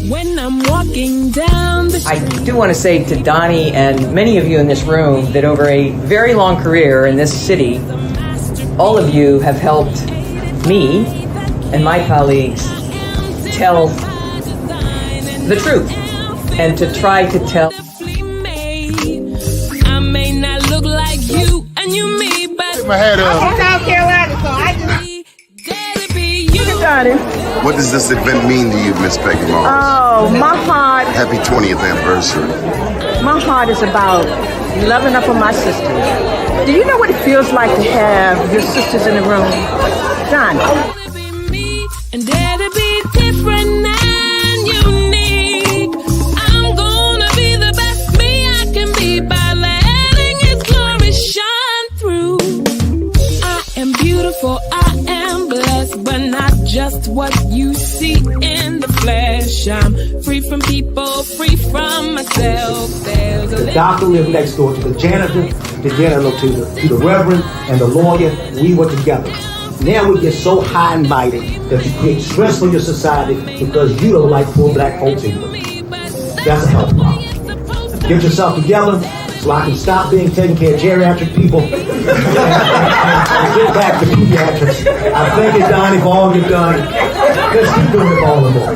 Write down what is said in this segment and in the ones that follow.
When I'm walking down the street. I do want to say to Doni and many of you in this room that over a very long career in this city, all of you have helped me and my colleagues tell the truth and to try to tell. I may not look like you and you me, but my head up. I'm from South Carolina, so I just. What does this event mean to you, Miss Peggy Morris? Oh, my heart. Happy 20th anniversary. My heart is about loving up on my sisters. Do you know what it feels like to have your sisters in the room? John. And dare to be different and unique. I'm gonna be the best me I can be by letting His glory shine through. I am beautiful, I am blessed, but not just what you see in the flesh. I'm free from people, free from myself. There's a the doctor lived next door to the janitor, to the reverend, and the lawyer. We were together. Now we get so high and mighty that you create stress for your society because you don't like poor black folks either. That's a health problem. Get yourself together so I can stop being taking care of geriatric people and get back to pediatrics. I thank you, Doni, for all you've done. Let's keep doing it for all the more.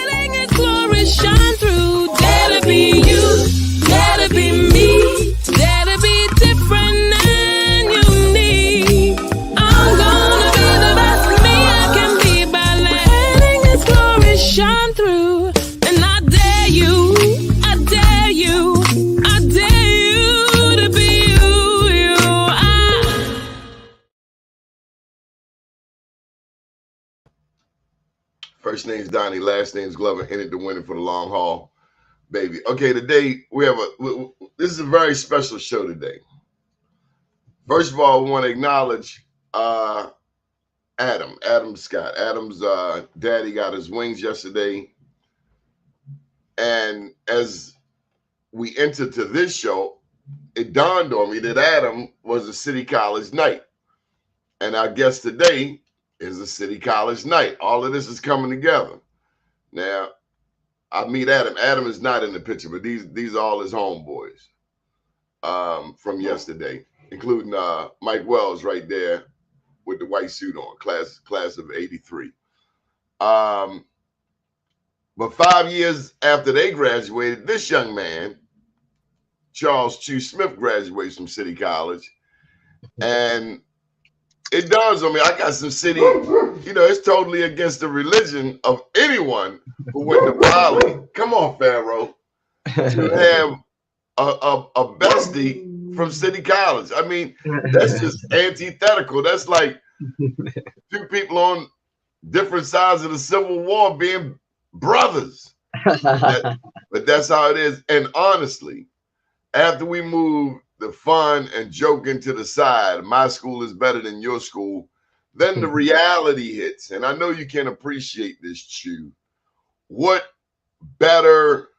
letting His glory shine through. Dare to be you, dare to be me, dare to be different and unique. I'm gonna be the best me I can be by letting His glory shine through. And I dare you, I dare you, I dare you to be you. First name's Doni, last name's Glover, in it to win it for the long haul, baby. Okay, today we have this is a very special show today. First of all, we want to acknowledge Adam Scott. Adam's daddy got his wings yesterday. And as we entered to this show, it dawned on me that Adam was a City College night. And our guest today is a City College night. All of this is coming together. Now, I meet Adam. Adam is not in the picture, but these are all his homeboys from yesterday, including Mike Wells right there with the white suit on, class of '83. But 5 years after they graduated, this young man, Charles Choo Smith, graduates from City College. And it dawns on me, I got some city, it's totally against the religion of anyone who went to Poly. Come on, Pharaoh, to have a bestie from City College. I mean, that's just antithetical. That's like two people on different sides of the Civil War being brothers. But that's how it is. And honestly, after we move the fun and joking to the side, my school is better than your school, then the reality hits. And I know you can appreciate this, Choo. What better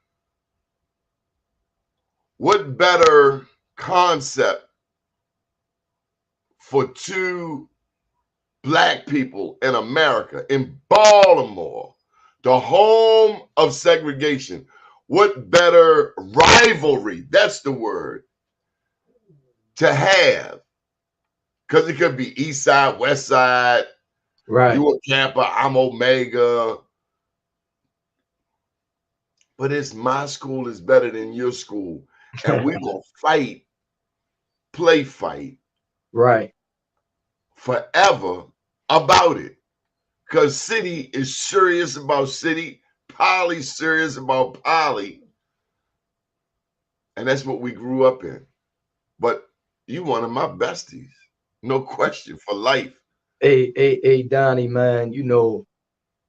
concept for two black people in America, in Baltimore, the home of segregation? What better rivalry, that's the word, to have? Because it could be East Side, West Side, right? You a Kappa, I'm Omega. But it's my school is better than your school. And we're going to fight, right, forever about it. Because City is serious about City, Poly's serious about Poly. And that's what we grew up in. But you one of my besties, no question, for life. Hey, Doni, man,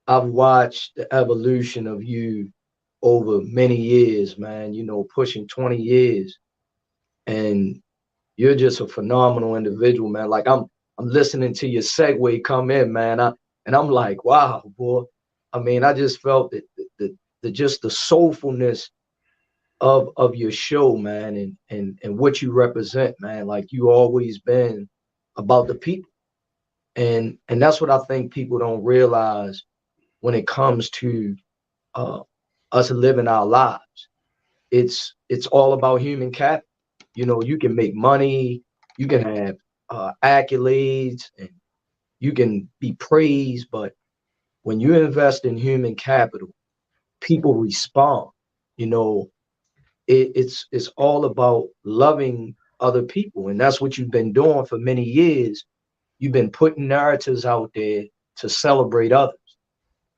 I've watched the evolution of you over many years, man, pushing 20 years. And you're just a phenomenal individual, man. Like I'm listening to your segue come in, man. And I'm like, wow, boy. I mean, I just felt that just the soulfulness of your show, man, and what you represent, man. Like you always been about the people. And that's what I think people don't realize when it comes to us living our lives. It's all about human capital. You know, you can make money, you can have accolades, and you can be praised, but when you invest in human capital, people respond. You know, it's all about loving other people, and that's what you've been doing for many years. You've been putting narratives out there to celebrate others,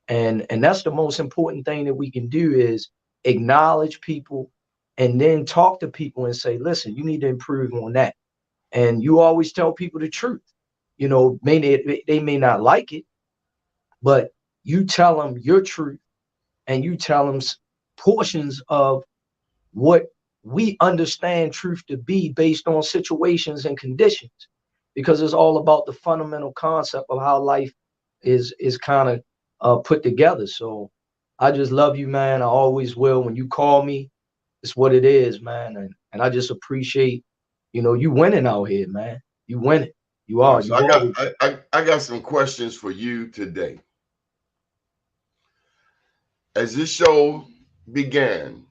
and that's the most important thing that we can do is acknowledge people, and then talk to people and say, listen, you need to improve on that. And you always tell people the truth. You know, they may not like it, but you tell them your truth, and you tell them portions of what we understand truth to be based on situations and conditions, because it's all about the fundamental concept of how life is kind of put together. So I just love you, man. I always will. When you call me, it's what it is, man. And I just appreciate, you know, you winning out here, man. You winning. You are. So I got some questions for you today. As this show began,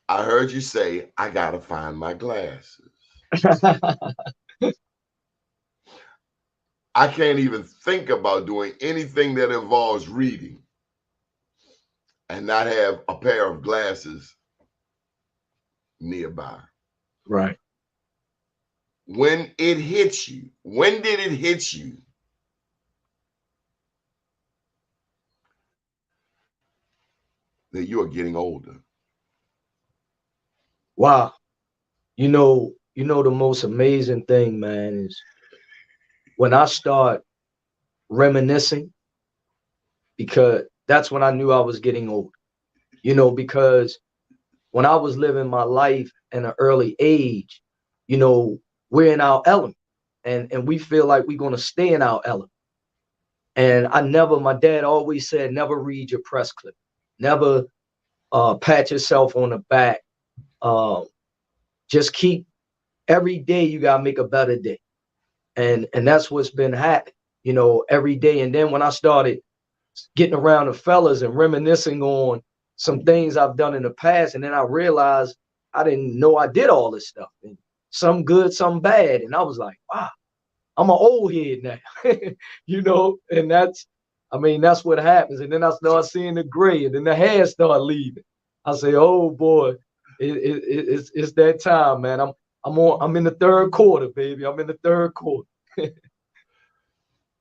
I heard you say, I gotta find my glasses. I can't even think about doing anything that involves reading and not have a pair of glasses nearby. Right. When it hits you, when did it hit you that you are getting older? Wow. You know, the most amazing thing, man, is when I start reminiscing, because that's when I knew I was getting old. You know, because when I was living my life in an early age, you know, we're in our element, and we feel like we're going to stay in our element. And my dad always said, never read your press clip, never pat yourself on the back. Just keep, every day you got to make a better day. And that's what's been happening, you know, every day. And then when I started getting around the fellas and reminiscing on some things I've done in the past, and then I realized I didn't know I did all this stuff, and some good, some bad. And I was like, wow, I'm an old head now, you know, and that's what happens. And then I start seeing the gray, and then the hair start leaving. I say, oh boy, it's that time, man. I'm in the third quarter, baby. I'm in the third quarter.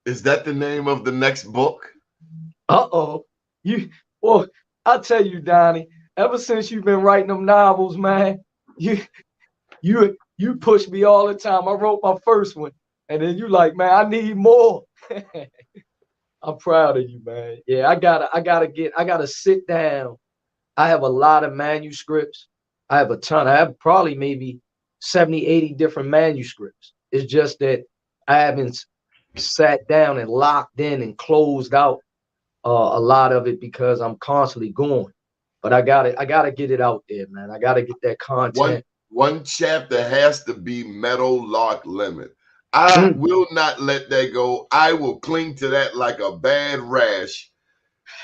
Is that the name of the next book? Uh-oh. Well, I'll tell you, Donnie, ever since you've been writing them novels, man, you push me all the time. I wrote my first one, and then you like, man, I need more. I'm proud of you, man. Yeah, I gotta sit down. I have a lot of manuscripts. I have a ton. I have probably maybe 70, 80 different manuscripts. It's just that I haven't sat down and locked in and closed out a lot of it, because I'm constantly going. But I gotta get it out there, man. I gotta get that content. One chapter has to be Meadow Lark Lemon. I will not let that go. I will cling to that like a bad rash.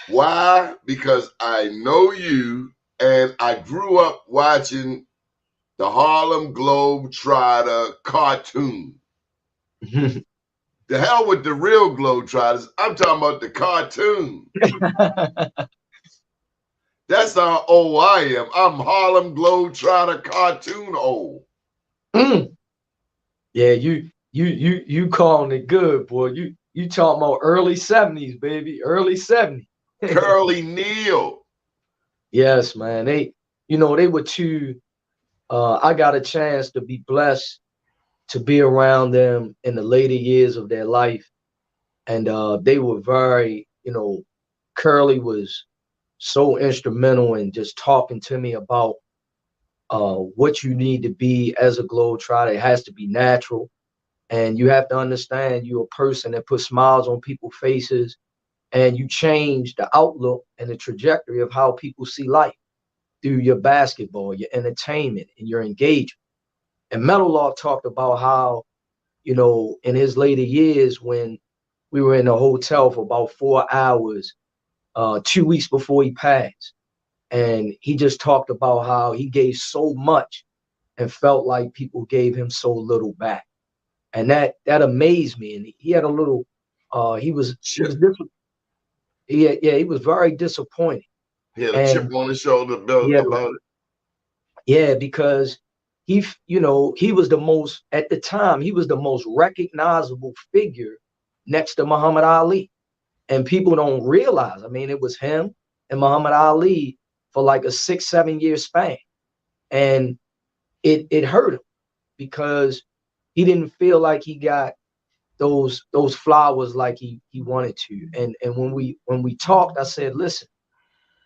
Why? Because I know you, and I grew up watching the Harlem Globetrotter cartoon. The hell with the real Globetrotters. I'm talking about the cartoon. That's how old I am. I'm Harlem Globetrotter cartoon old. Yeah, you calling it good, boy. You talking about early 70s, baby. Early 70s. Curly Neal. Yes, man. They were two. I got a chance to be blessed to be around them in the later years of their life. And they were very, Curly was so instrumental in just talking to me about what you need to be as a globetrotter. It has to be natural. And you have to understand you're a person that puts smiles on people's faces, and you change the outlook and the trajectory of how people see life through your basketball, your entertainment, and your engagement. And Meadowlark talked about how, in his later years, when we were in a hotel for about 4 hours 2 weeks before he passed. And he just talked about how he gave so much and felt like people gave him so little back. And that amazed me. And he had a little he was he was very disappointed. He had a And chip on his shoulder about it. Yeah, because he, you know, he was the most, at the time, he was the most recognizable figure next to Muhammad Ali. And people don't realize, I mean, it was him and Muhammad Ali for like a 6-7 year span. And it hurt him because he didn't feel like he got those flowers like he wanted to. And when we talked, I said, listen,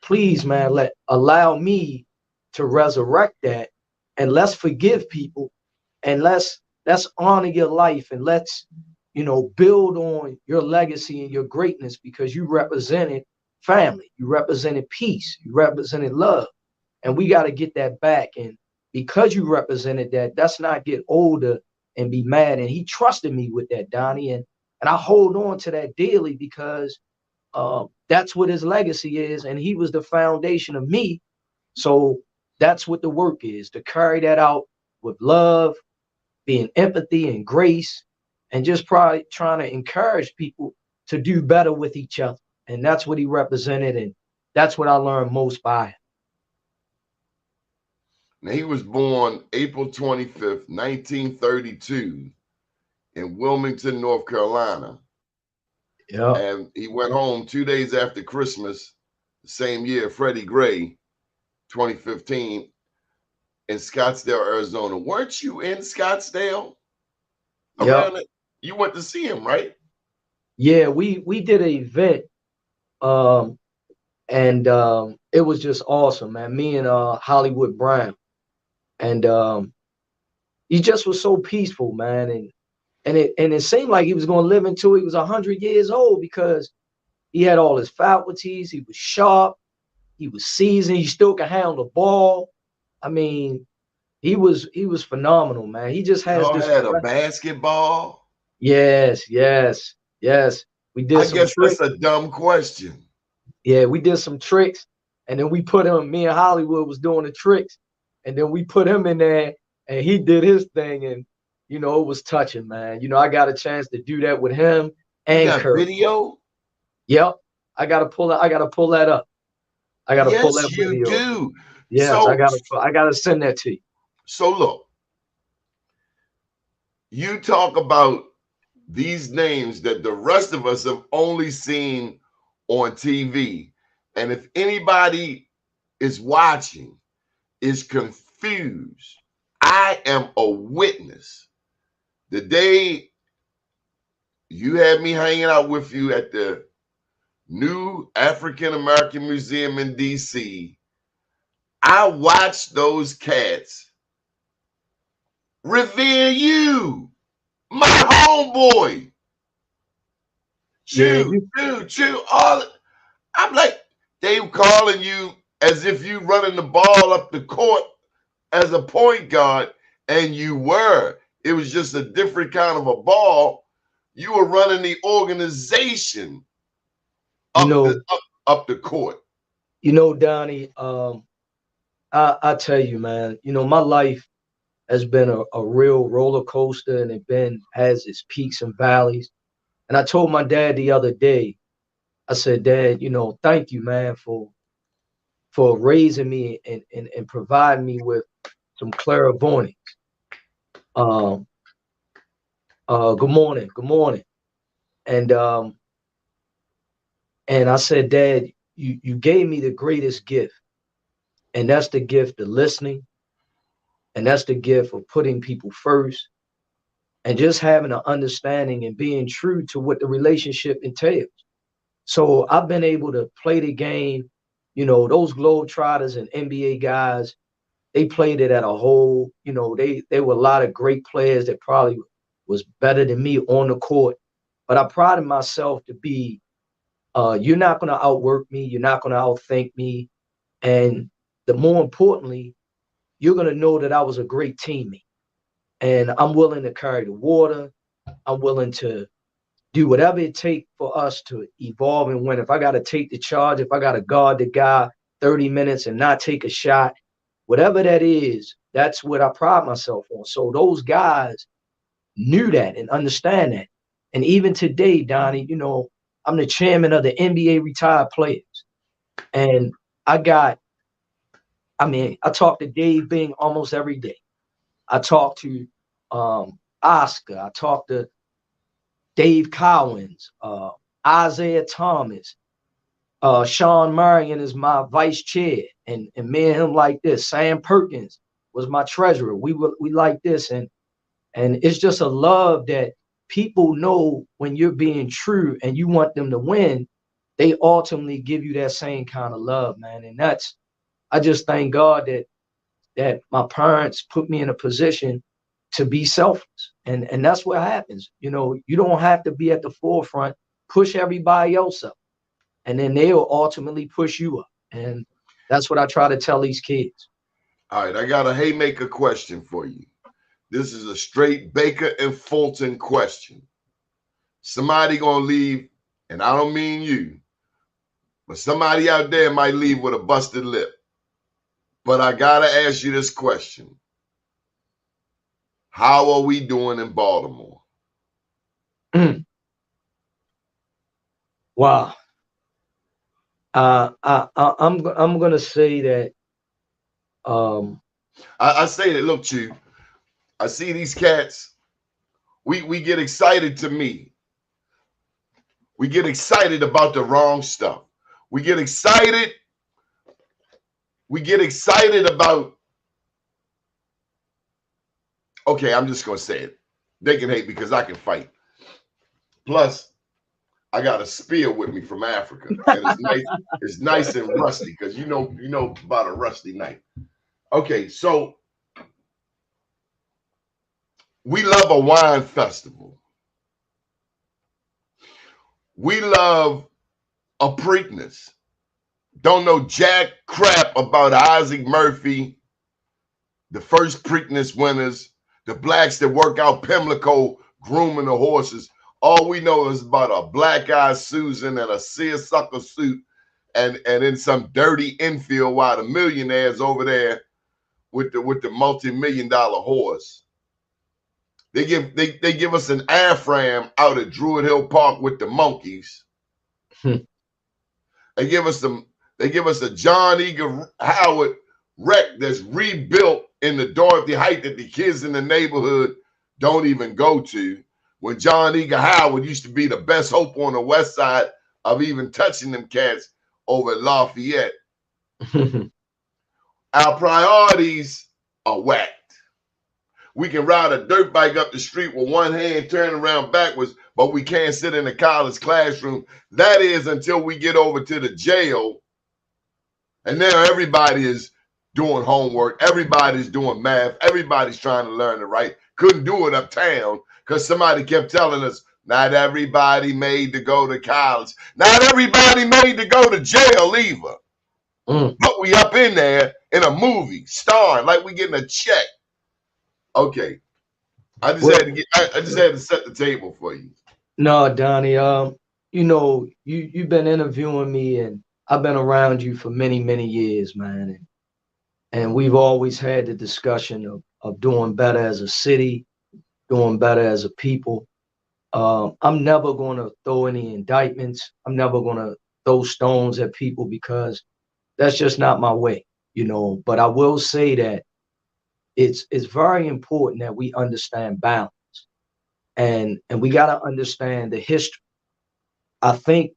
please, man, allow me to resurrect that, and let's forgive people, and let's honor your life, and let's, you know, build on your legacy and your greatness, because you represented family, you represented peace, you represented love, and we got to get that back. And because you represented that, let's not get older and be mad. And he trusted me with that, Donnie, and I hold on to that daily, because that's what his legacy is, and he was the foundation of me. So that's what the work is, to carry that out with love, being empathy and grace, and just probably trying to encourage people to do better with each other. And that's what he represented, and that's what I learned most by him. Now, he was born April 25th, 1932 in Wilmington, North Carolina. Yeah. And he went home 2 days after Christmas, the same year, Freddie Gray, 2015, in Scottsdale, Arizona. Weren't you in Scottsdale? Yeah. You went to see him, right? Yeah, we did an event, and it was just awesome, man. Me and Hollywood Brown, and he just was so peaceful, man, and it seemed like he was going to live until he was 100 years old, because he had all his faculties. He was sharp. He was seasoned. He still could handle the ball. I mean, he was phenomenal, man. He just has Y'all this. had a basketball? Yes. We did. I guess that's a dumb question. Yeah, we did some tricks, and then we put him. Me and Hollywood was doing the tricks, and then we put him in there, and he did his thing, and you know, it was touching, man. You know, I got a chance to do that with him and Kurt. Video? Yep, I gotta pull that up. I gotta pull that Yes, video. you do. Yes, so, I gotta send that to you. So look, you talk about these names that the rest of us have only seen on TV. And if anybody is watching, is confused, I am a witness. The day you had me hanging out with you at the new African American Museum in DC, I watched those cats revere you, my homeboy. Choo. All I'm like, they calling you as if you running the ball up the court as a point guard, and you were. It was just a different kind of a ball. You were running the organization up the court. You know, Donnie, I tell you, man, you know, my life has been a real roller coaster, and it has its peaks and valleys. And I told my dad the other day, I said, Dad, you know, thank you, man, for raising me and providing me with some clairvoyance. Good morning. And I said, Dad, you gave me the greatest gift. And that's the gift of listening. And that's the gift of putting people first, and just having an understanding and being true to what the relationship entails. So I've been able to play the game. You know, those Globetrotters and NBA guys, they played it at a whole, you know, they were a lot of great players that probably was better than me on the court. But I prided myself to be, you're not going to outwork me. You're not going to outthink me. And the more importantly, you're going to know that I was a great teammate. And I'm willing to carry the water. I'm willing to do whatever it takes for us to evolve and win. If I got to take the charge, if I got to guard the guy 30 minutes and not take a shot, whatever that is, that's what I pride myself on. So those guys knew that and understand that. And even today, Donnie, you know, I'm the chairman of the NBA retired players. And I talk to Dave Bing almost every day. I talk to Oscar. I talk to Dave Cowens, Isaiah Thomas, Sean Marion is my vice chair, and me and him like this. Sam Perkins was my treasurer. We like this, and it's just a love that people know when you're being true and you want them to win. They ultimately give you that same kind of love, man. And I just thank God that my parents put me in a position to be selfless. And that's what happens. You know, you don't have to be at the forefront, push everybody else up. And then they'll ultimately push you up. And that's what I try to tell these kids. All right, I got a haymaker question for you. This is a straight Baker and Fulton question. Somebody gonna leave, and I don't mean you, but somebody out there might leave with a busted lip. But I gotta ask you this question. How are we doing in Baltimore? Wow. I'm gonna say that I say that, look, Choo, I see these cats, we get excited to me. We get excited about the wrong stuff. We get excited about, okay, I'm just going to say it. They can hate because I can fight. Plus, I got a spear with me from Africa. And it's nice, it's nice and rusty because you know about a rusty knife. Okay, so we love a wine festival. We love a Preakness. Don't know jack crap about Isaac Murphy, the first Preakness winners, the blacks that work out Pimlico grooming the horses. All we know is about a black-eyed Susan and a seersucker suit and in some dirty infield while the millionaires over there with the multi-million-dollar horse. They give us an Afram out at Druid Hill Park with the monkeys. They give us a John Eager Howard wreck that's rebuilt in the Dorothy Height that the kids in the neighborhood don't even go to. When John Eager Howard used to be the best hope on the west side of even touching them cats over at Lafayette. Our priorities are whacked. We can ride a dirt bike up the street with one hand turning around backwards, but we can't sit in the college classroom. That is until we get over to the jail. And now everybody is doing homework. Everybody's doing math. Everybody's trying to learn to write. Couldn't do it uptown because somebody kept telling us, not everybody made to go to college. Not everybody made to go to jail either. But we up in there in a movie, starring like we getting a check. Okay. I just had to set the table for you. No, Donnie, you know, you've been interviewing me and I've been around you for many, many years, man. And we've always had the discussion of doing better as a city, doing better as a people. I'm never going to throw any indictments. I'm never going to throw stones at people because that's just not my way, you know. But I will say that it's very important that we understand balance. And we got to understand the history. I think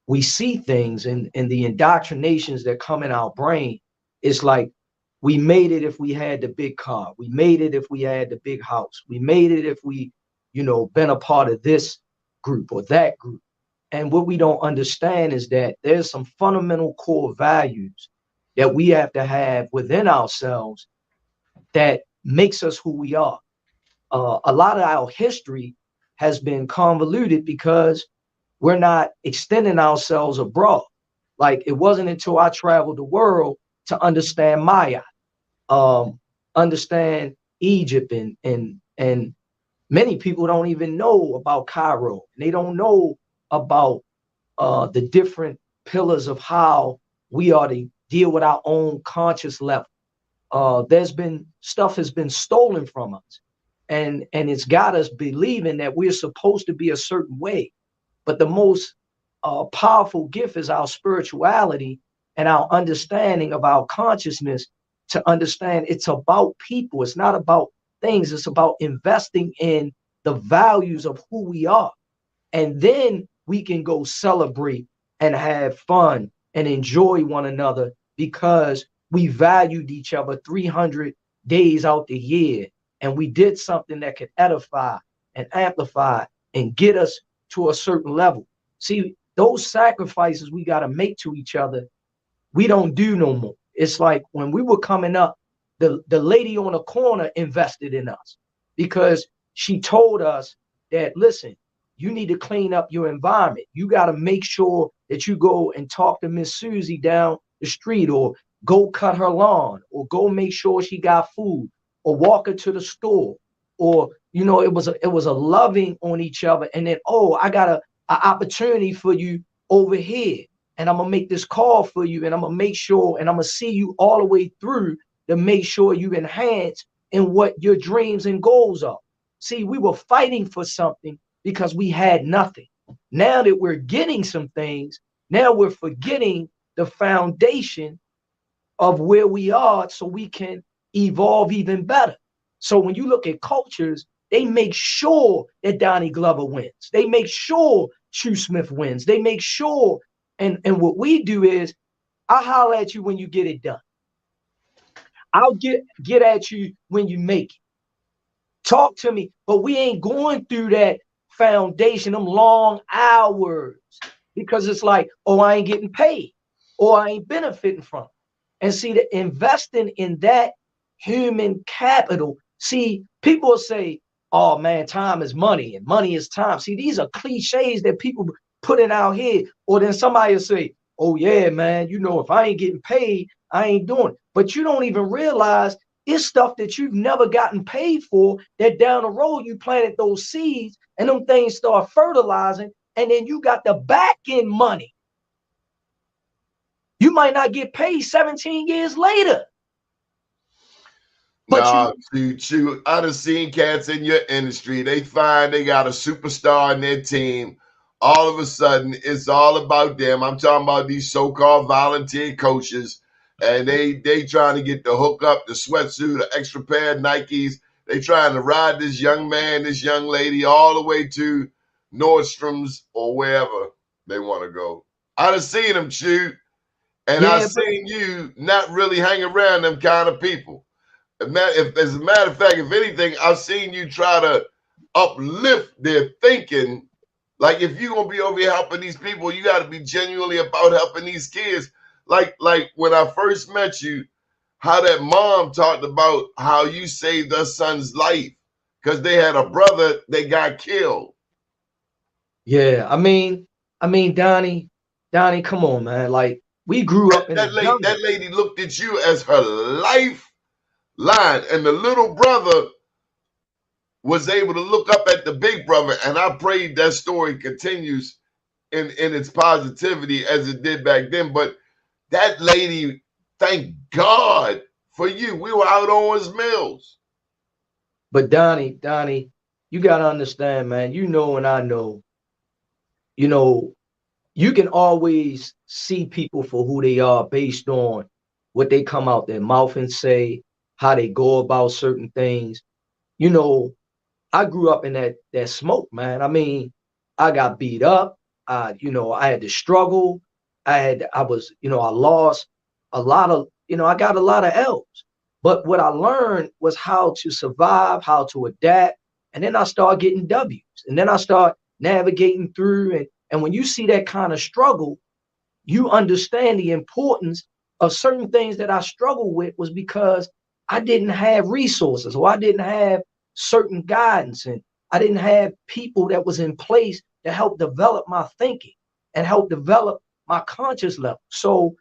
we see things in the indoctrinations that come in our brain. It's like we made it if we had the big car. We made it if we had the big house. We made it if we, you know, been a part of this group or that group. And what we don't understand is that there's some fundamental core values that we have to have within ourselves that makes us who we are. A lot of our history has been convoluted because we're not extending ourselves abroad. Like it wasn't until I traveled the world to understand Maya, understand Egypt and Many people don't even know about Cairo. They don't know about the different pillars of how we are to deal with our own conscious level. There's been stuff has been stolen from us, and it's got us believing that we're supposed to be a certain way. But the most powerful gift is our spirituality and our understanding of our consciousness, to understand it's about people. It's not about things. It's about investing in the values of who we are. And then we can go celebrate and have fun and enjoy one another because we valued each other 300 days out the year. And we did something that could edify and amplify and get us to a certain level. See, those sacrifices we got to make to each other, we don't do no more. It's like when we were coming up, the lady on the corner invested in us because she told us that, listen, you need to clean up your environment. You got to make sure that you go and talk to Miss Susie down the street, or go cut her lawn, or go make sure she got food, or walk her to the store. Or, you know, it was a loving on each other. And then, oh, I got a opportunity for you over here, and I'm gonna make this call for you, and I'm gonna make sure, and I'm gonna see you all the way through to make sure you enhance in what your dreams and goals are. See, we were fighting for something because we had nothing. Now that we're getting some things, now we're forgetting the foundation of where we are so we can evolve even better. So when you look at cultures, they make sure that Donnie Glover wins. They make sure Choo Smith wins. They make sure, and what we do is, I'll holler at you when you get it done. I'll get at you when you make it. Talk to me, but we ain't going through that foundation, them long hours, because it's like, oh, I ain't getting paid, or I ain't benefiting from it. And see, that investing in that human capital, see, people say, oh man, time is money and money is time. See, these are cliches that people put in our head. Or then somebody will say, oh yeah, man, you know, if I ain't getting paid, I ain't doing it. But you don't even realize it's stuff that you've never gotten paid for, that down the road you planted those seeds and them things start fertilizing, and then you got the back end money. You might not get paid 17 years later. But Choo, I done seen cats in your industry. They find they got a superstar in their team. All of a sudden, it's all about them. I'm talking about these so-called volunteer coaches, and they trying to get the hookup, the sweatsuit, the extra pair of Nikes. They trying to ride this young man, this young lady, all the way to Nordstrom's or wherever they want to go. I done seen them, Choo, and Yeah, I've seen you not really hang around them kind of people. If, as a matter of fact, if anything, I've seen you try to uplift their thinking. Like, if you're gonna be over here helping these people, you got to be genuinely about helping these kids. Like when I first met you, how that mom talked about how you saved her son's life because they had a brother that got killed. Yeah, I mean, Donnie, come on, man. Like, we grew up in That the lady, jungle. that lady looked at you as her lifeline, and the little brother was able to look up at the big brother. And I pray that story continues in its positivity as it did back then. But that lady, thank God for you. We were out on his mills. But Donnie, you gotta understand, man. You know, and I know, you know, you can always see people for who they are based on what they come out their mouth and say, how they go about certain things. You know, I grew up in that smoke, man. I mean, I got beat up. You know, I had to struggle. I lost a lot of, I got a lot of L's. But what I learned was how to survive, how to adapt. And then I started getting W's. And then I start navigating through. And when you see that kind of struggle, you understand the importance of certain things that I struggled with was because I didn't have resources, or I didn't have certain guidance, and I didn't have people that was in place to help develop my thinking and help develop my conscious level. So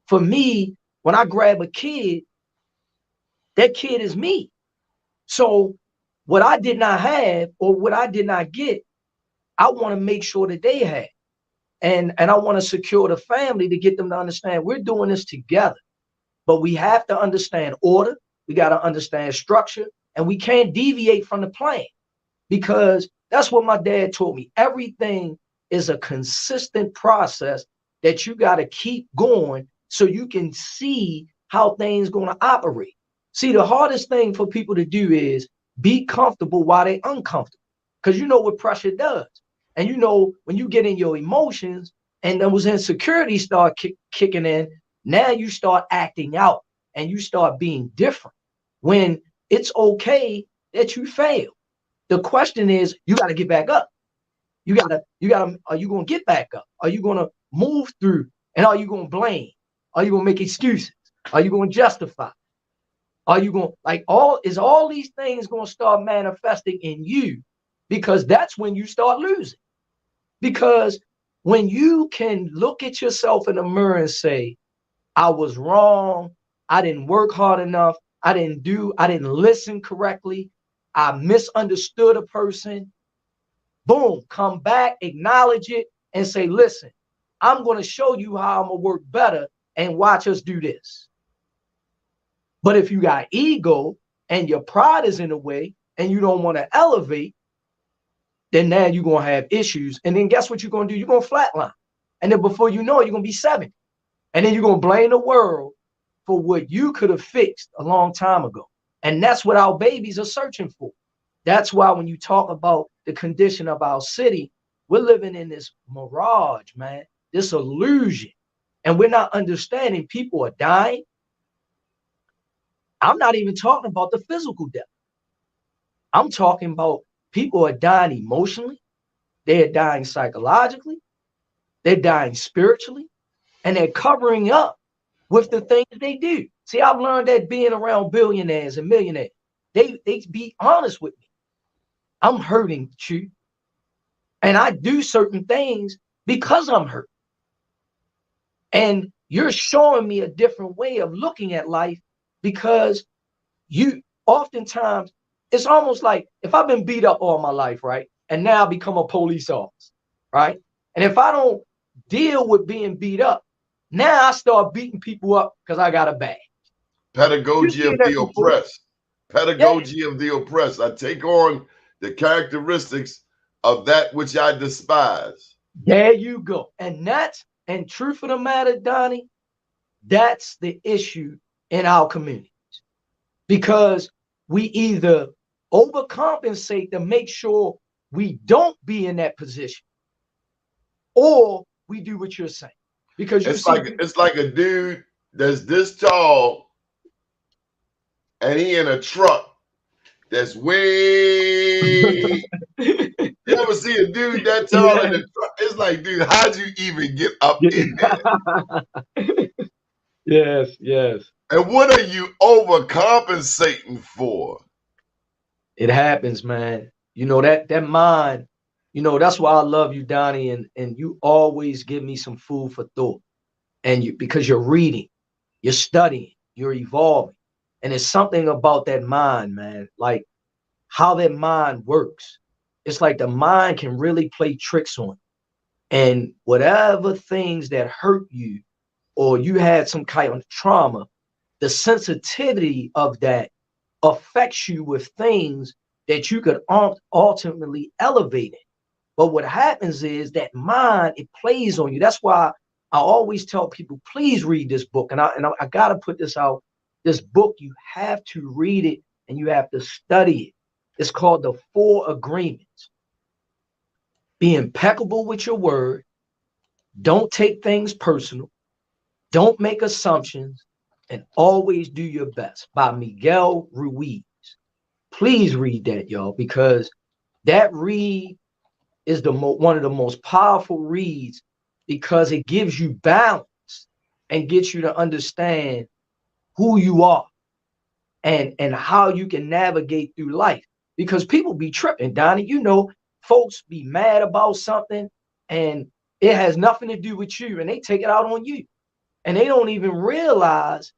for me, when I grab a kid, that kid is me. So what I did not have or what I did not get, I want to make sure that they have. And I want to secure the family to get them to understand we're doing this together. But we have to understand order. We got to understand structure. And we can't deviate from the plan, because that's what my dad told me. Everything is a consistent process that you got to keep going so you can see how things going to operate. See, the hardest thing for people to do is be comfortable while they're uncomfortable, because you know what pressure does. And you know, when you get in your emotions and those insecurities start kicking in, now you start acting out and you start being different when it's okay that you fail. The question is, you got to get back up. You got to, are you going to get back up? Are you going to move through? And are you going to blame? Are you going to make excuses? Are you going to justify? Are you going to, all these things going to start manifesting in you? Because that's when you start losing. Because when you can look at yourself in the mirror and say, I was wrong, I didn't work hard enough, I didn't listen correctly, I misunderstood a person, boom, come back, acknowledge it, and say, listen, I'm going to show you how I'm going to work better, and watch us do this. But if you got ego and your pride is in the way and you don't want to elevate, then now you're going to have issues. And then guess what you're going to do? You're going to flatline. And then before you know it, you're going to be 70. And then you're going to blame the world for what you could have fixed a long time ago. And that's what our babies are searching for. That's why when you talk about the condition of our city, we're living in this mirage, man, this illusion. And we're not understanding people are dying. I'm not even talking about the physical death. I'm talking about people are dying emotionally. They're dying psychologically. They're dying spiritually. And they're covering up with the things they do. See, I've learned that being around billionaires and millionaires, they be honest with me. I'm hurting, Choo. And I do certain things because I'm hurt. And you're showing me a different way of looking at life, because you oftentimes, it's almost like if I've been beat up all my life, right? And now I become a police officer, right? And if I don't deal with being beat up, now I start beating people up because I got a badge. Pedagogy of the oppressed. Pedagogy of the oppressed. I take on the characteristics of that which I despise. There you go. And truth of the matter, Donnie, that's the issue in our communities. Because we either overcompensate to make sure we don't be in that position, or we do what you're saying. Because it's like a dude that's this tall and he in a truck that's way. You ever see a dude that tall in a truck? It's like, dude, how'd you even get up in there? Yes. And what are you overcompensating for? It happens, man. You know, that mind, you know, that's why I love you, Donnie, and you always give me some food for thought. And because you're reading, you're studying, you're evolving. And it's something about that mind, man, like how that mind works. It's like the mind can really play tricks on you. And whatever things that hurt you, or you had some kind of trauma, the sensitivity of that affects you with things that you could ultimately elevate it. But what happens is that mind, it plays on you. That's why I always tell people, please read this book. And I got to put this out. This book, you have to read it and you have to study it. It's called The 4 Agreements. Be impeccable with your word. Don't take things personal. Don't make assumptions, and always do your best, by Miguel Ruiz. Please read that, y'all, because that read is one of the most powerful reads, because it gives you balance and gets you to understand who you are and how you can navigate through life. Because people be tripping, Donnie. You know, folks be mad about something and it has nothing to do with you, and they take it out on you. And they don't even realize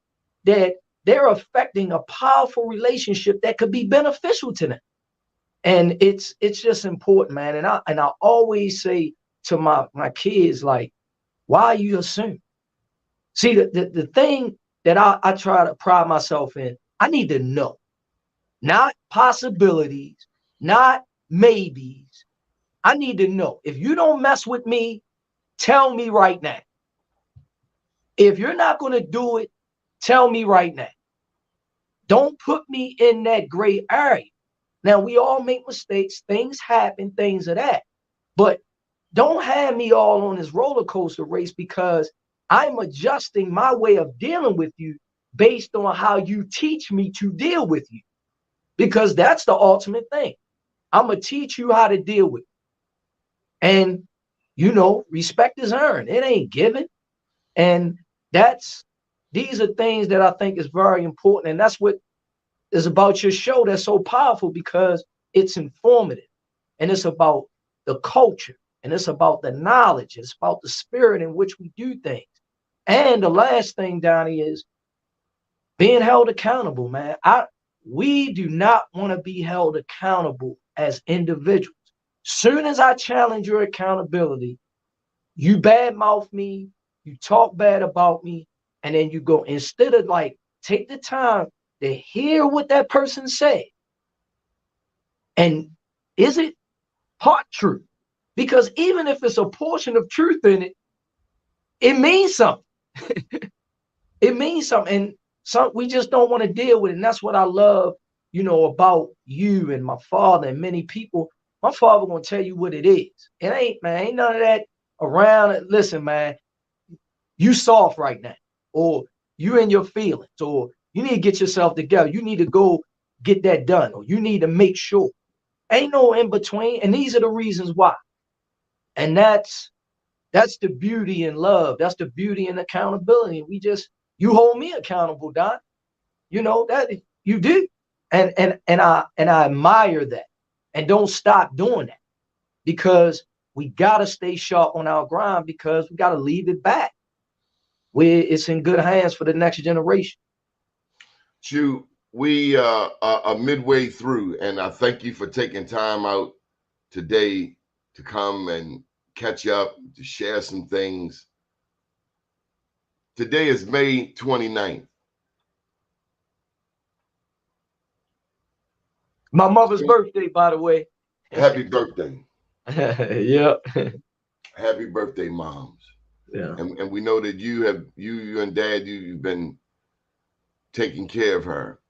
that they're affecting a powerful relationship that could be beneficial to them. And it's just important, man. And I always say to my kids, like, why you assume? See, the thing that I try to pride myself in, I need to know, not possibilities, not maybes. I need to know. If you don't mess with me, tell me right now. If you're not going to do it, tell me right now. Don't put me in that gray area. Now, we all make mistakes. Things happen, things of that. But don't have me all on this roller coaster race, because I'm adjusting my way of dealing with you based on how you teach me to deal with you. Because that's the ultimate thing. I'm going to teach you how to deal with it. And, you know, respect is earned. It ain't given. And these are things that I think is very important. And that's what is about your show that's so powerful, because it's informative, and it's about the culture, and it's about the knowledge. It's about the spirit in which we do things. And the last thing, Donnie, is being held accountable, man. We do not want to be held accountable as individuals. Soon as I challenge your accountability, you badmouth me, you talk bad about me, and then you go, instead of like, take the time to hear what that person said. And is it part truth? Because even if it's a portion of truth in it, it means something. It means something. And we just don't want to deal with it. And that's what I love, you know, about you and my father and many people. My father gonna tell you what it is. It ain't, man, ain't none of that around. Listen, man, you soft right now, or you in your feelings, or you need to get yourself together. You need to go get that done, or you need to make sure. Ain't no in between. And these are the reasons why. And that's the beauty in love. That's the beauty in accountability. You hold me accountable, Don. You know that you do. And I admire that. And don't stop doing that, because we gotta stay sharp on our grind, because we gotta leave it back where it's in good hands for the next generation. Choo, we are midway through, and I thank you for taking time out today to come and catch up, to share some things. Today is May 29th. My mother's birthday, by the way. Happy birthday. Yeah. Happy birthday, moms. Yeah. And we know that you and Dad, you've been taking care of her.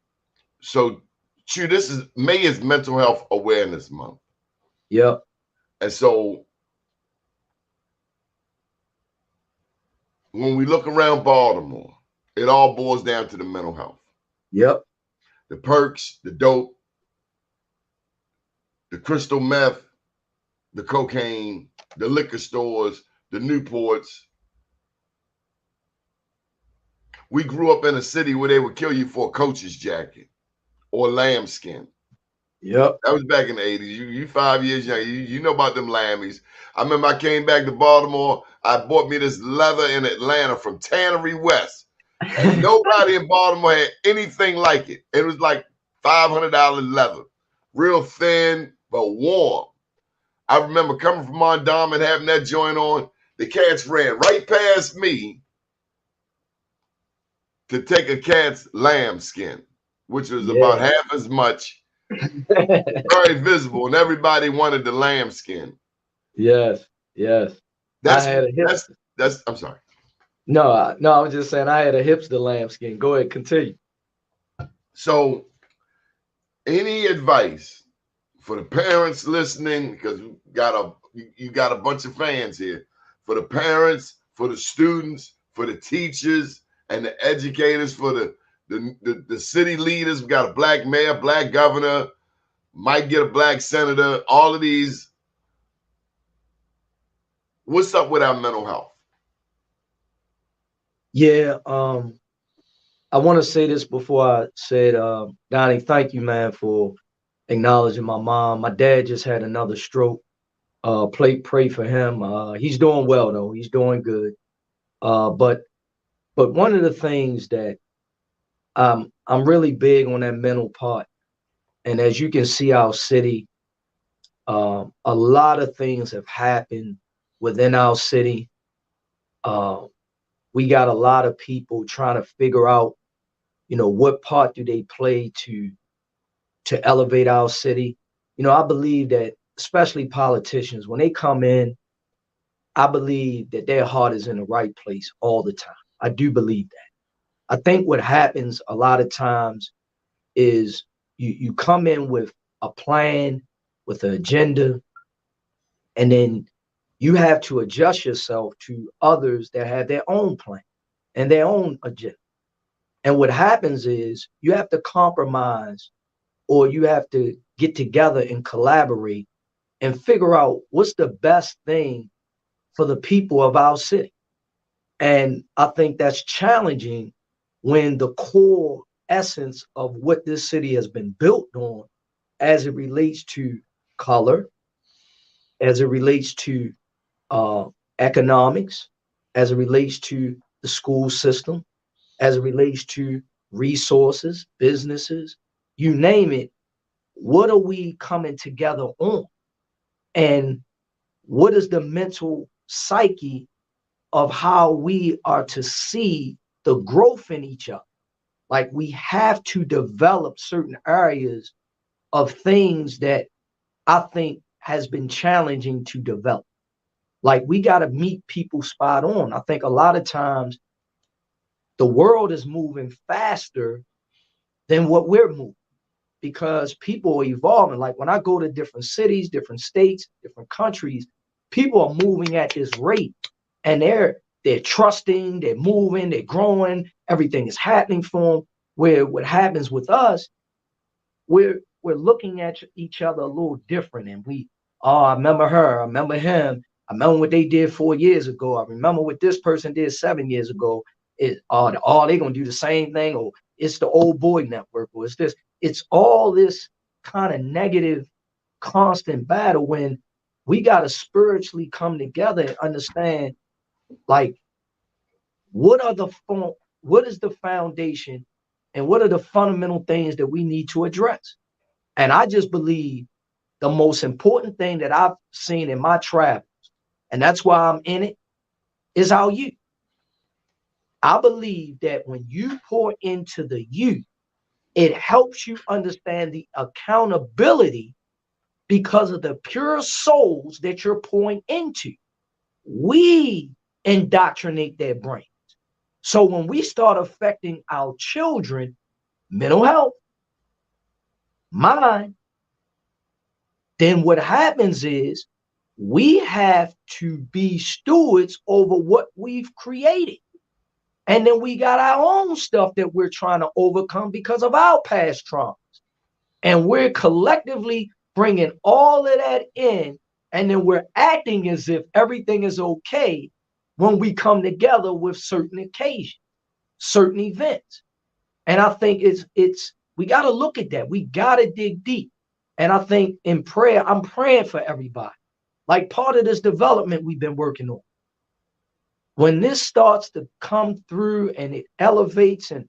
So, Choo, May is Mental Health Awareness Month. Yep. And so when we look around Baltimore, it all boils down to the mental health. Yep. The perks, the dope, the crystal meth, the cocaine, the liquor stores, the Newports. We grew up in a city where they would kill you for a coach's jacket or lambskin. Yep. That was back in the 80s. You 5 years young. You know about them lammies. I remember I came back to Baltimore. I bought me this leather in Atlanta from Tannery West. And nobody in Baltimore had anything like it. It was like $500 leather. Real thin, but warm. I remember coming from Mondam and having that joint on. The cats ran right past me to take a cat's lambskin, which was about half as much. Very visible, and everybody wanted the lambskin. Yes. That's I'm sorry. No, I was just saying I had a hipster lambskin. Go ahead, continue. So, any advice for the parents listening, because you got a bunch of fans here, for the parents, for the students, for the teachers and the educators, for the city leaders. We got a black mayor, black governor, might get a black senator, all of these. What's up with our mental health? Yeah, I want to say this before I said, Donnie, thank you, man, for acknowledging my mom. My dad just had another stroke. Pray for him. He's doing well though. He's doing good. But one of the things that I'm really big on that mental part. And as you can see, our city, A lot of things have happened within our city. We got a lot of people trying to figure out, what part do they play to elevate our city. I believe that especially politicians, when they come in, I believe that their heart is in the right place all the time. I do believe that. I think what happens a lot of times is you come in with a plan, with an agenda, and then you have to adjust yourself to others that have their own plan and their own agenda. And what happens is you have to compromise, or you have to get together and collaborate and figure out what's the best thing for the people of our city. And I think that's challenging when the core essence of what this city has been built on, as it relates to color, as it relates to economics, as it relates to the school system, as it relates to resources, businesses, you name it. What are we coming together on? And what is the mental psyche of how we are to see the growth in each other? Like, we have to develop certain areas of things that I think has been challenging to develop. Like, we got to meet people spot on. I think a lot of times the world is moving faster than what we're moving, because people are evolving. Like, when I go to different cities, different states, different countries, people are moving at this rate, and they're trusting, they're moving, they're growing, everything is happening for them. Where what happens with us, we're looking at each other a little different, and I remember her, I remember him, I remember what they did 4 years ago, I remember what this person did 7 years ago. They're gonna do the same thing, or it's the old boy network, or it's all this kind of negative constant battle, when we got to spiritually come together and understand, like, what is the foundation, and what are the fundamental things that we need to address. And I just believe the most important thing that I've seen in my travels, and that's why I'm in it, is our youth. I believe that when you pour into the youth, it helps you understand the accountability because of the pure souls that you're pouring into. We indoctrinate their brains. So when we start affecting our children, mental health, mind, then what happens is we have to be stewards over what we've created. And then we got our own stuff that we're trying to overcome because of our past traumas. And we're collectively bringing all of that in, and then we're acting as if everything is okay when we come together with certain occasions, certain events. And I think we got to look at that. We got to dig deep. And I think in prayer, I'm praying for everybody. Like, part of this development we've been working on, when this starts to come through and it elevates, and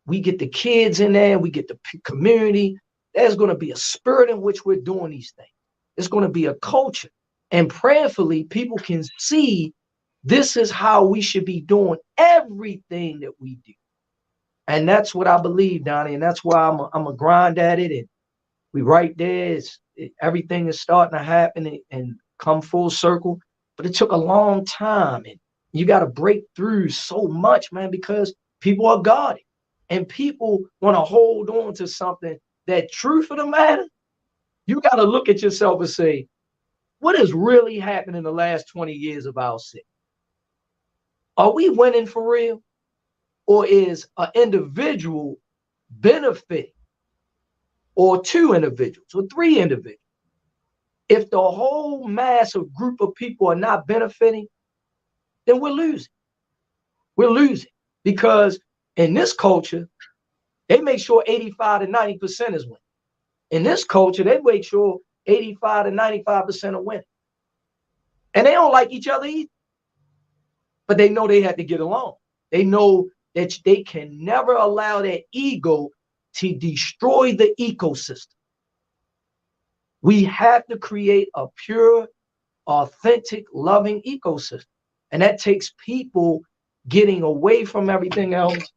we get the kids in there, we get the community, there's going to be a spirit in which we're doing these things. It's going to be a culture. And prayerfully, people can see this is how we should be doing everything that we do. And that's what I believe, Donnie. And that's why I'm a grind at it. And we right there. Everything is starting to happen and come full circle. But it took a long time. And you got to break through so much, man, because people are guarded. And people want to hold on to something that, truth of the matter, you got to look at yourself and say, what has really happened in the last 20 years of our city? Are we winning for real? Or is an individual benefiting, or two individuals, or three individuals? If the whole massive group of people are not benefiting, then we're losing. We're losing, because in this culture, they make sure 85 to 90% is winning. In this culture, they make sure 85 to 95% are winning. And they don't like each other either. But they know they have to get along. They know that they can never allow their ego to destroy the ecosystem. We have to create a pure, authentic, loving ecosystem. And that takes people getting away from everything else,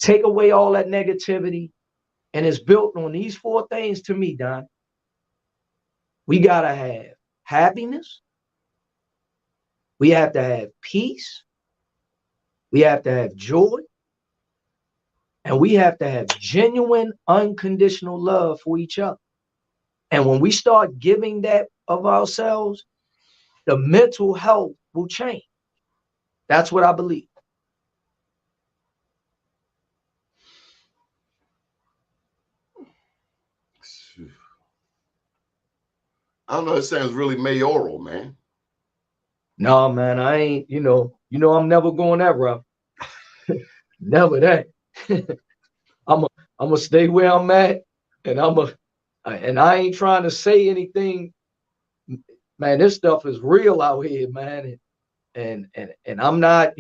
take away all that negativity, and it's built on these 4 things to me, Don. We got to have happiness. We have to have peace. We have to have joy. And we have to have genuine, unconditional love for each other. And when we start giving that of ourselves, the mental health will change. That's what I believe. I don't know. It sounds really mayoral, man. No, man, I ain't, I'm never going that route. Never that. I'm gonna stay where I'm at, and and I ain't trying to say anything. Man, this stuff is real out here, man. And I'm not,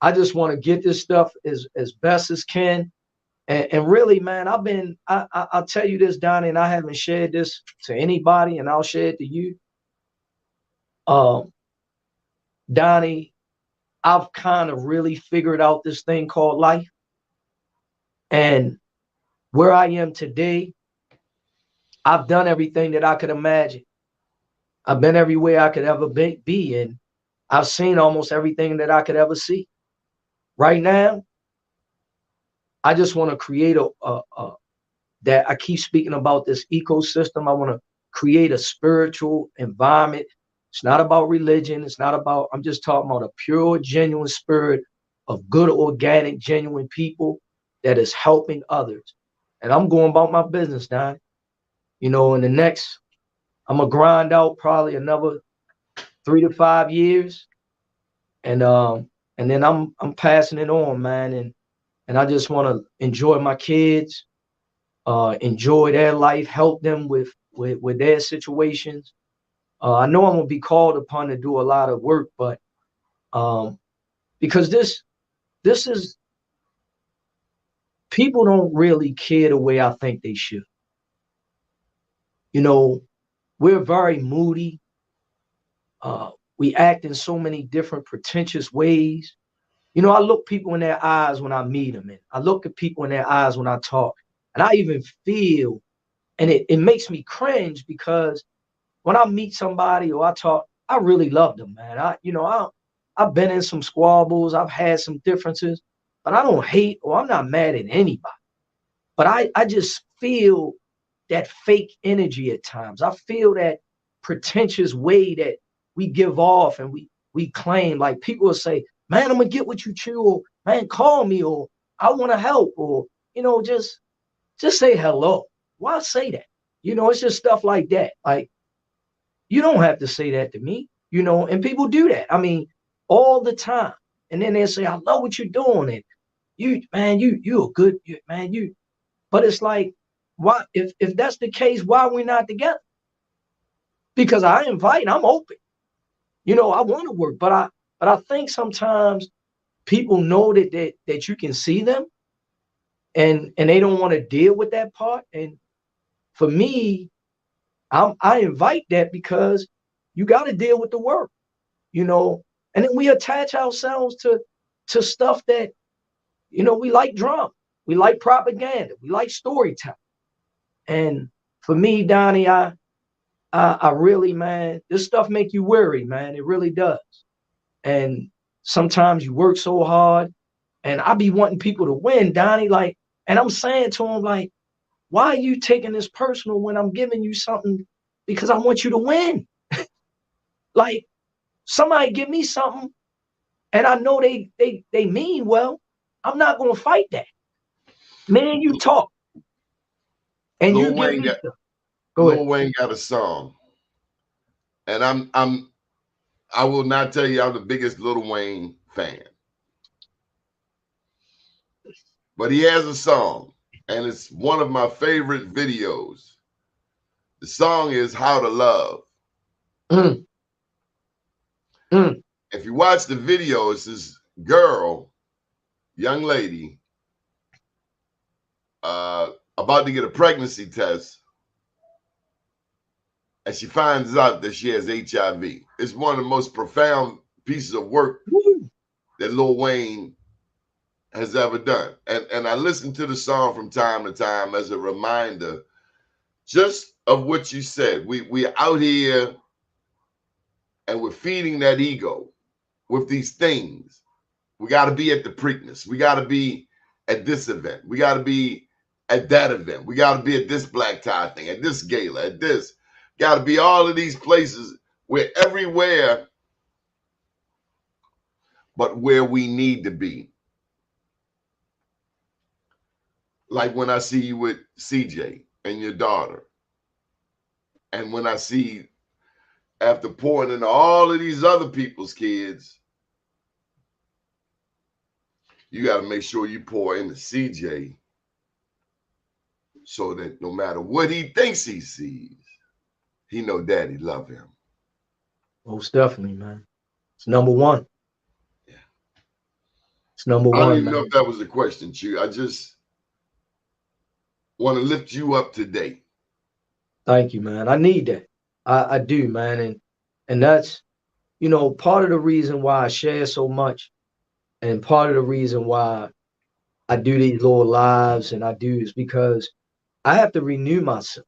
I just want to get this stuff as best as can. And really, man, I'll tell you this, Donnie, and I haven't shared this to anybody, and I'll share it to you. Donnie, I've kind of really figured out this thing called life. And where I am today, I've done everything that I could imagine. I've been everywhere I could ever be, and I've seen almost everything that I could ever see. Right now, I just want to create that I keep speaking about this ecosystem. I want to create a spiritual environment. It's not about religion. It's not about, I'm just talking about a pure, genuine spirit of good, organic, genuine people that is helping others. And I'm going about my business now. In the next, I'm going to grind out probably another 3 to 5 years. And then I'm passing it on, man. And I just want to enjoy my kids, enjoy their life, help them with their situations. I know I'm gonna be called upon to do a lot of work, but because this is, people don't really care the way I think they should. We're very moody. We act in so many different pretentious ways. I look people in their eyes when I meet them, and I look at people in their eyes when I talk, and I even feel, and it makes me cringe, because when I meet somebody or I talk, I really love them, man. I've been in some squabbles, I've had some differences, but I don't hate, or I'm not mad at anybody. But I just feel that fake energy at times. I feel that pretentious way that we give off, and we claim, like people will say, man, I'm gonna get with you, Choo, or man, call me, or I want to help, or just say hello. Why say that? It's just stuff like that. Like, you don't have to say that to me, and people do that. I mean, all the time. And then they say, I love what you're doing, and you're a good man. But it's like, why? If that's the case, why are we not together? Because I invite, I'm open. I want to work, but I think sometimes people know that you can see them, and they don't want to deal with that part. And for me, I invite that, because you got to deal with the work, and then we attach ourselves to stuff that, we like drama, we like propaganda, we like storytelling. And for me, Donnie, I really, man, this stuff make you worry, man. It really does. And sometimes you work so hard, and I be wanting people to win, Donnie, like, and I'm saying to them, like, why are you taking this personal when I'm giving you something? Because I want you to win. Like, somebody give me something, and I know they mean well, I'm not gonna fight that. Man, you talk, and Lil you give Wayne me got, stuff. Go ahead. Lil Wayne got a song, and I will not tell you I'm the biggest Lil Wayne fan, but he has a song, and it's one of my favorite videos. The song is "How to Love." Mm. Mm. If you watch the video, it's this young lady, about to get a pregnancy test, and she finds out that she has HIV. It's one of the most profound pieces of work that Lil Wayne has ever done. And I listen to the song from time to time as a reminder just of what you said. We're out here and we're feeding that ego with these things. We got to be at the Preakness. We got to be at this event. We got to be at that event. We got to be at this black tie thing, at this gala, at this. Got to be all of these places. We're everywhere but where we need to be. Like when I see you with CJ and your daughter, and when I see after pouring into all of these other people's kids, you got to make sure you pour into CJ so that no matter what he thinks he sees, he know daddy love him. Most definitely, man. It's number one. Yeah. It's number one. I don't even man. know if that was a question, Choo. I just want to lift you up today. Thank you, man. I need that. I do, man. And that's, you know, part of the reason why I share so much, and part of the reason why I do these little lives and I do is because I have to renew myself.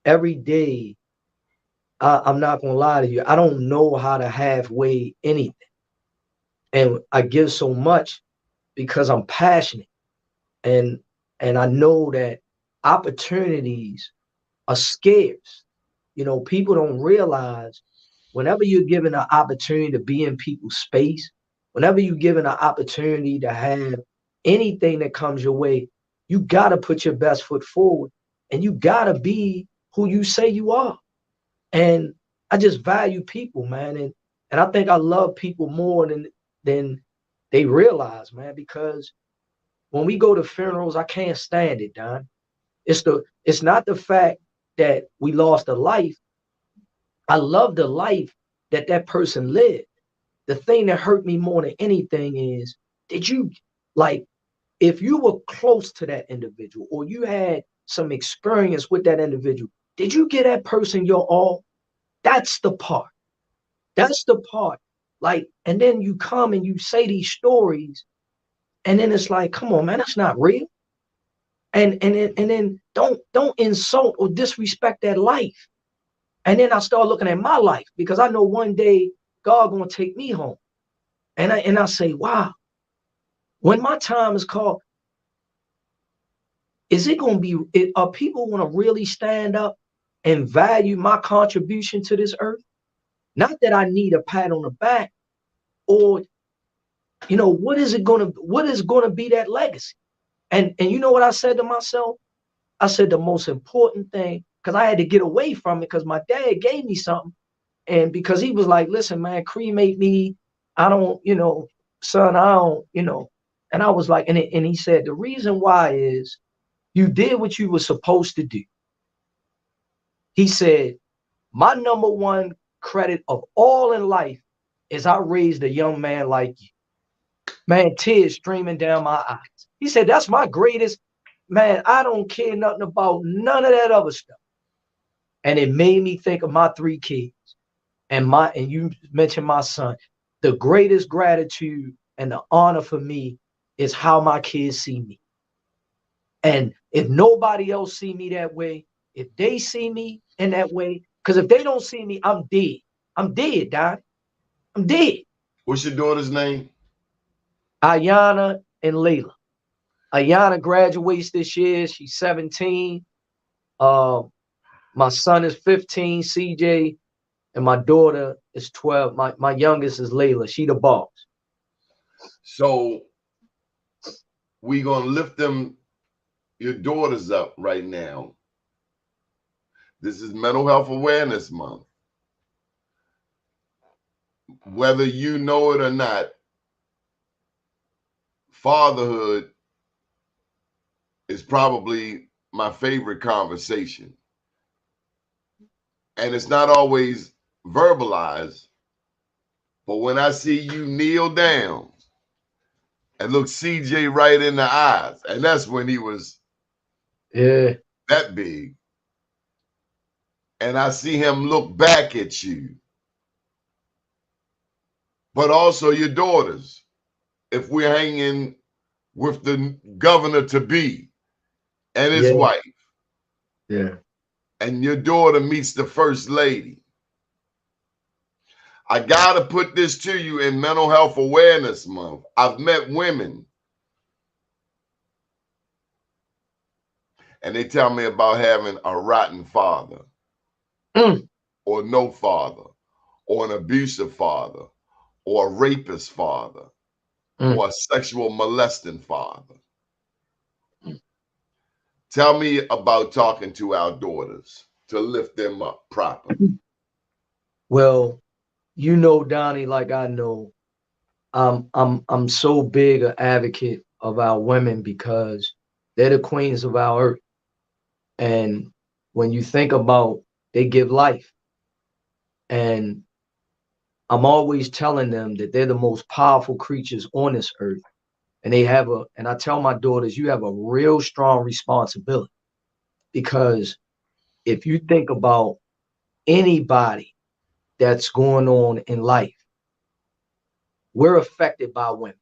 Every day, I'm not gonna lie to you, I don't know how to halfway anything. And I give so much because I'm passionate. And I know that opportunities are scarce. You know, people don't realize whenever you're given an opportunity to be in people's space, whenever you're given an opportunity to have anything that comes your way, you got to put your best foot forward and you got to be who you say you are. And I just value people, man. And I think I love people more than they realize, man, because when we go to funerals, I can't stand it, Don. It's not the fact that we lost a life. I love the life that person lived. The thing that hurt me more than anything is, did you, like, if you were close to that individual or you had some experience with that individual, did you give that person your all? That's the part. That's the part. Like, and then you come and you say these stories, and then it's like, come on, man, that's not real. And then don't insult or disrespect that life. And then I start looking at my life because I know one day God gonna take me home. And I say, wow, when my time is called, is it gonna be? Are people gonna really stand up and value my contribution to this earth? Not that I need a pat on the back, or you know, what is gonna be that legacy? And you know what I said to myself? I said the most important thing, because I had to get away from it because my dad gave me something. And because he was like, listen, man, cremate me. I don't, you know, son, I don't, you know. And I was like, and he said, the reason why is you did what you were supposed to do. He said, my number one credit of all in life is I raised a young man like you. Man, tears streaming down my eyes. He said, that's my greatest, man, I don't care nothing about none of that other stuff. And it made me think of my 3 kids and you mentioned my son. The greatest gratitude and the honor for me is how my kids see me. And if nobody else see me that way, if they see me in that way, because if they don't see me, I'm dead. I'm dead, Dad. I'm dead. What's your daughter's name? Ayana and Layla. Ayana graduates this year. She's 17. My son is 15, CJ, and my daughter is 12. My youngest is Layla. She the boss. So we gonna lift your daughters up right now. This is Mental Health Awareness Month. Whether you know it or not, fatherhood is probably my favorite conversation. And it's not always verbalized, but when I see you kneel down and look CJ right in the eyes, and that's when he was that big, and I see him look back at you, but also your daughters. If we're hanging with the governor to be and his wife, and your daughter meets the first lady, I gotta put this to you in Mental Health Awareness Month. I've met women, and they tell me about having a rotten father, or no father, or an abusive father, or a rapist father, or a sexual molesting father. Tell me about talking to our daughters to lift them up properly. Well, you know, Donnie, like I know, I'm so big an advocate of our women because they're the queens of our earth. And when you think about, they give life. And I'm always telling them that they're the most powerful creatures on this earth. And and I tell my daughters, you have a real strong responsibility, because if you think about anybody that's going on in life, we're affected by women.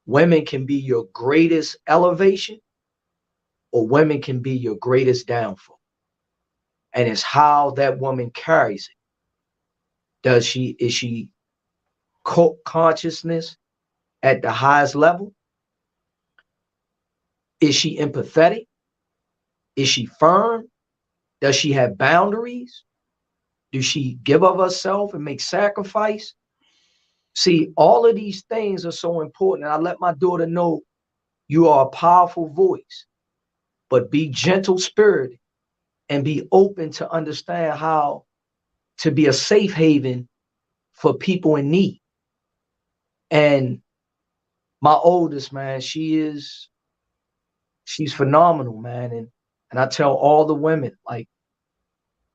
Women can be your greatest elevation, or women can be your greatest downfall. And it's how that woman carries it. Is she consciousness at the highest level? Is she empathetic? Is she firm? Does she have boundaries? Does she give of herself and make sacrifice? See, all of these things are so important. And I let my daughter know, you are a powerful voice, but be gentle spirited and be open to understand how to be a safe haven for people in need. And my oldest, man, she's phenomenal, man. And I tell all the women, like,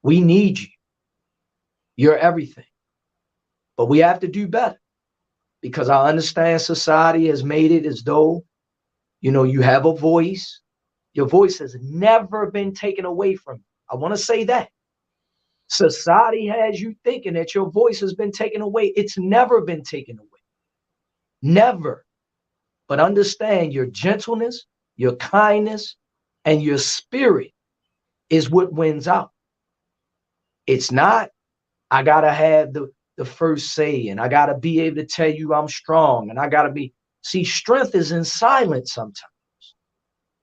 we need you. You're everything. But we have to do better, because I understand society has made it as though, you know, you have a voice. Your voice has never been taken away from you. I want to say that. Society has you thinking that your voice has been taken away. It's never been taken away. Never. But understand, your gentleness, your kindness, and your spirit is what wins out. It's not, I got to have the first say, and I got to be able to tell you I'm strong, and I got to be. See, strength is in silence sometimes.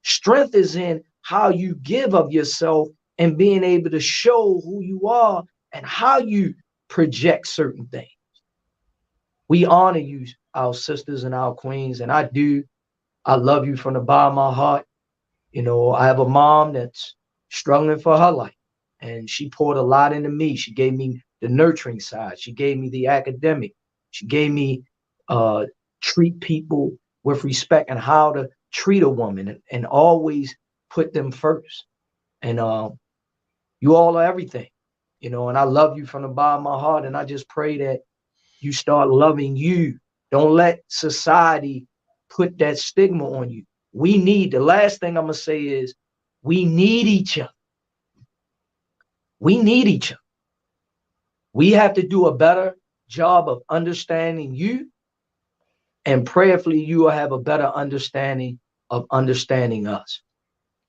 Strength is in how you give of yourself and being able to show who you are and how you project certain things. We honor you, our sisters and our queens, and I do. I love you from the bottom of my heart. You know, I have a mom that's struggling for her life, and she poured a lot into me. She gave me the nurturing side. She gave me the academic. She gave me treat people with respect and how to treat a woman, and always put them first. And you all are everything, you know, and I love you from the bottom of my heart. And I just pray that you start loving you. Don't let society put that stigma on you. The last thing I'm going to say is, we need each other. We need each other. We have to do a better job of understanding you, and prayerfully you will have a better understanding of understanding us.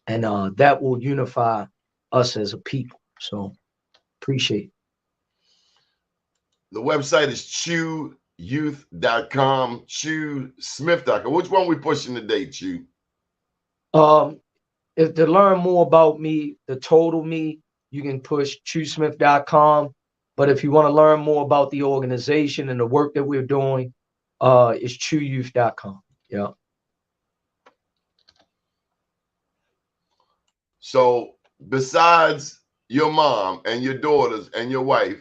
And that will unify us as a people. So appreciate it. The website is chouyouth.com, choosmith.com. Which one we pushing today, Choo? If to learn more about me, the total me, you can push choosmith.com. But if you want to learn more about the organization and the work that we're doing, it's chouyouth.com. Yeah. So besides your mom and your daughters and your wife,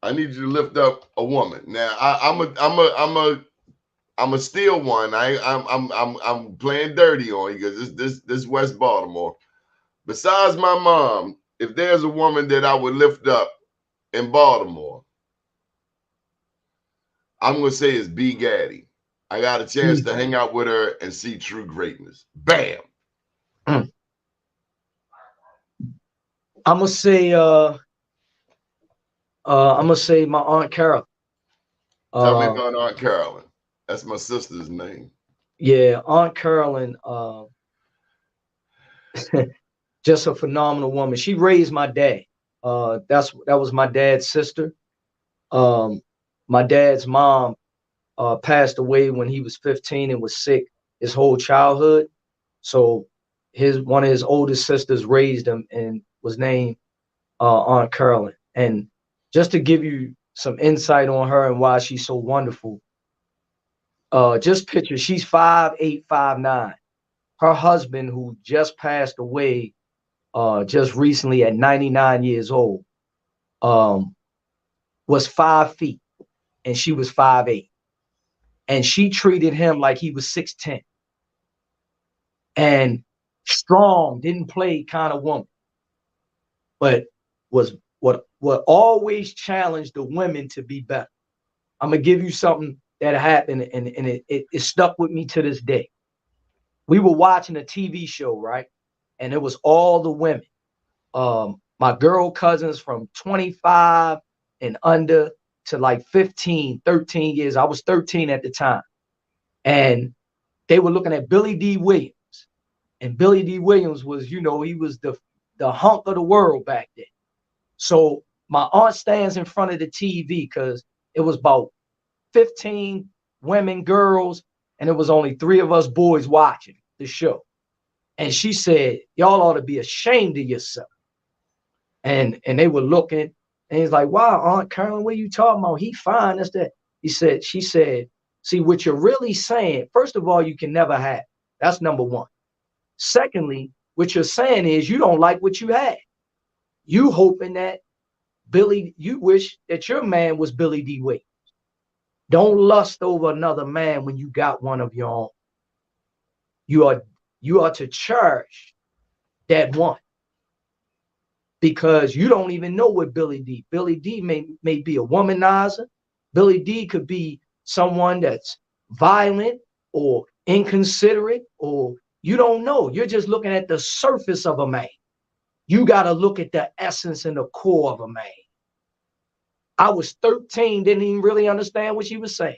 I need you to lift up a woman. Now I'm a steal one. I'm playing dirty on you because this West Baltimore. Besides my mom, if there's a woman that I would lift up in Baltimore, I'm gonna say it's B. Gaddy. I got a chance to hang out with her and see true greatness. Bam. I'm gonna say my Aunt Carol. Tell me about Aunt Carolyn. That's my sister's name. Yeah, Aunt Carolyn, just a phenomenal woman. She raised my dad. That was my dad's sister. My dad's mom passed away when he was 15 and was sick his whole childhood. So one of his oldest sisters raised him and was named Aunt Carolyn. And just to give you some insight on her and why she's so wonderful, just picture she's 5'8", 5'9". Her husband, who just passed away just recently at 99 years old, was 5 feet and she was 5'8". And she treated him like he was 6'10". And strong, didn't play kind of woman, but was what always challenged the women to be better. I'm gonna give you something that happened, and it stuck with me to this day. We were watching a TV show, right? And it was all the women. My girl cousins from 25 and under to like 15, 13 years. I was 13 at the time. And they were looking at Billy D. Williams. And Billy D. Williams was, you know, he was the hunk of the world back then. So my aunt stands in front of the TV because it was about 15 women, girls, and it was only 3 of us boys watching the show. And she said, y'all ought to be ashamed of yourself. And they were looking, and he's like, wow, Aunt Carolyn, what are you talking about? He fine, that's that. She said, see, what you're really saying, first of all, you can never have. That's number one. Secondly, what you're saying is you don't like what you had. You hoping that you wish that your man was Billy D. Williams. Don't lust over another man when you got one of your own. You are to cherish that one, because you don't even know what Billy D. Billy D. may be a womanizer. Billy D. could be someone that's violent or inconsiderate, or you don't know. You're just looking at the surface of a man. You got to look at the essence and the core of a man. I was 13, didn't even really understand what she was saying.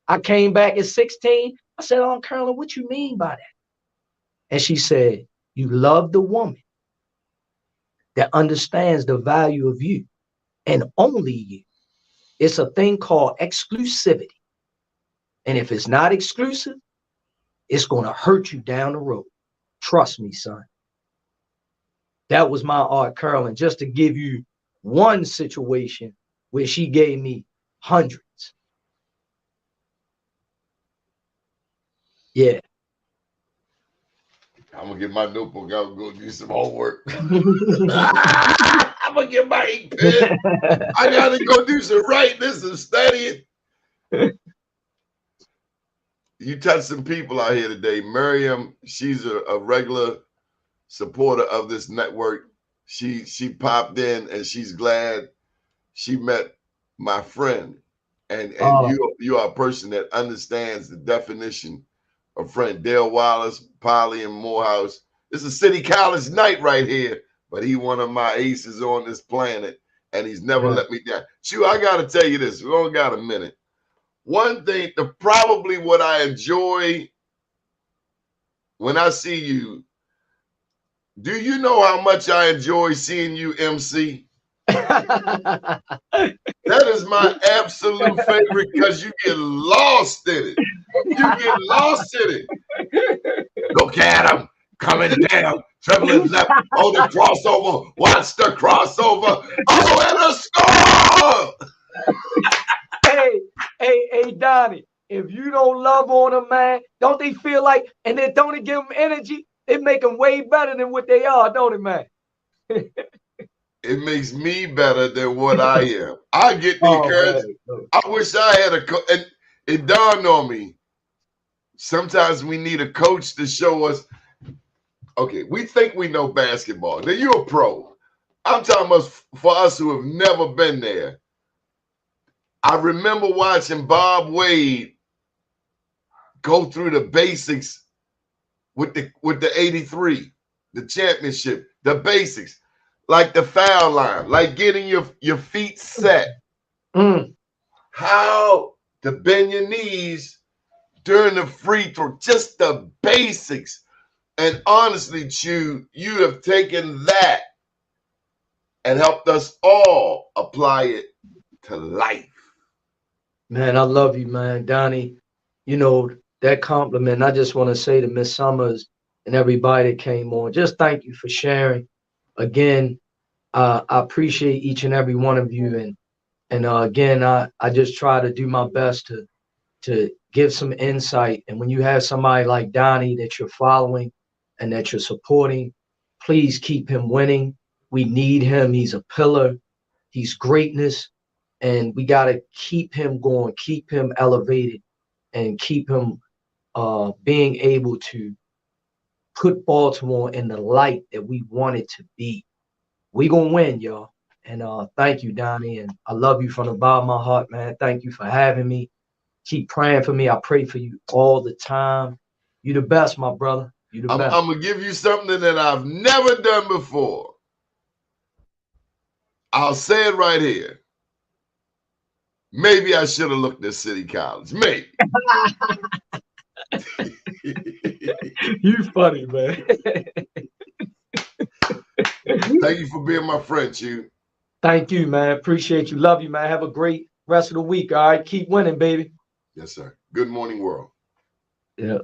I came back at 16. I said, Aunt Carolyn, what you mean by that? And she said, you love the woman that understands the value of you and only you. It's a thing called exclusivity. And if it's not exclusive, it's going to hurt you down the road. Trust me, son. That was my Aunt Carolyn, just to give you one situation where she gave me hundreds. Yeah. I'm gonna get my notebook out and go do some homework. I'm gonna get my ink pen. I gotta go do some writing, this and studying. You touched some people out here today. Miriam, she's a regular supporter of this network. She popped in and she's glad she met my friend. And you are a person that understands the definition of friend. Dale Wallace, Polly, and Morehouse. This is City College night right here, but he one of my aces on this planet, and he's never let me down. Choo, I gotta tell you this. We only got a minute. One thing, probably what I enjoy when I see you, do you know how much I enjoy seeing you MC? That is my absolute favorite, because you get lost in it. You get lost in it. Look at him coming down, dribbling left. Oh, the crossover. Watch the crossover. Oh, and a score. Hey, Donnie, if you don't love on a man, don't they feel like, and then don't it give them energy? It make them way better than what they are, don't it, man? It makes me better than what I am. I get the encouragement. I wish I had a coach. And it dawned on me, sometimes we need a coach to show us, okay, we think we know basketball. Now, you're a pro. I'm talking about for us who have never been there. I remember watching Bob Wade go through the basics with the 83, the championship, the basics. like the foul line, like getting your feet set, how to bend your knees during the free throw, just the basics. And honestly, Choo, you have taken that and helped us all apply it to life. Man, I love you, man. Donnie, you know, that compliment, I just want to say to Miss Summers and everybody that came on, just thank you for sharing. Again, I appreciate each and every one of you. And again, I just try to do my best to give some insight. And when you have somebody like Donnie that you're following and that you're supporting, please keep him winning. We need him. He's a pillar. He's greatness. And we got to keep him going, keep him elevated, and keep him being able to put Baltimore in the light that we want it to be. We gonna win, y'all. And thank you, Donnie. And I love you from the bottom of my heart, man. Thank you for having me. Keep praying for me. I pray for you all the time. You the best, my brother. You the best. I'm gonna give you something that I've never done before. I'll say it right here. Maybe I should have looked at City College. Maybe. You funny, man. Thank you for being my friend, Choo. Thank you, man. Appreciate you. Love you, man. Have a great rest of the week. All right. Keep winning, baby. Yes, sir. Good morning, world. Yeah.